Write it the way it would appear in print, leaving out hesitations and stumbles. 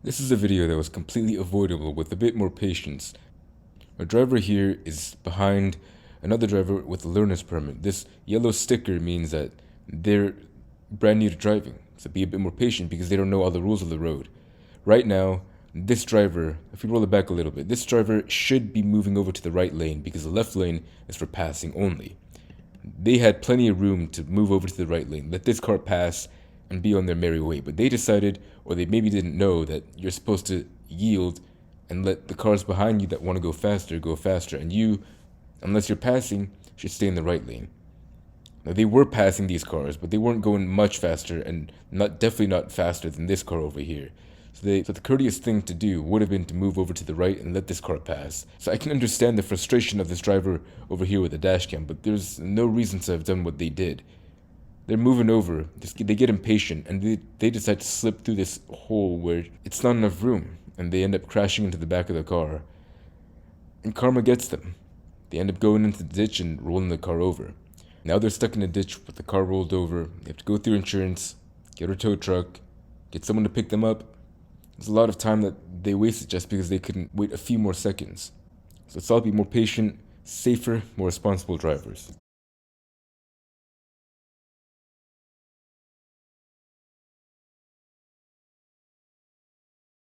This is a video that was completely avoidable with a bit more patience. A driver here is behind another driver with a learner's permit. This yellow sticker means that they're brand new to driving, so be a bit more patient because they don't know all the rules of the road. Right now, this driver, if we roll it back a little bit, this driver should be moving over to the right lane because the left lane is for passing only. They had plenty of room to move over to the right lane, let this car pass, and be on their merry way. But they decided, or they maybe didn't know, that you're supposed to yield and let the cars behind you that want to go faster, and you, unless you're passing, should stay in the right lane. Now, they were passing these cars, but they weren't going much faster, and definitely not faster than this car over here. So the courteous thing to do would have been to move over to the right and let this car pass. So I can understand the frustration of this driver over here with the dashcam, but there's no reason to have done what they did. They're moving over, they get impatient, and they decide to slip through this hole where it's not enough room, and they end up crashing into the back of the car. And karma gets them. They end up going into the ditch and rolling the car over. Now they're stuck in a ditch with the car rolled over. They have to go through insurance, get a tow truck, get someone to pick them up. There's a lot of time that they wasted just because they couldn't wait a few more seconds. So let's all be more patient, safer, more responsible drivers.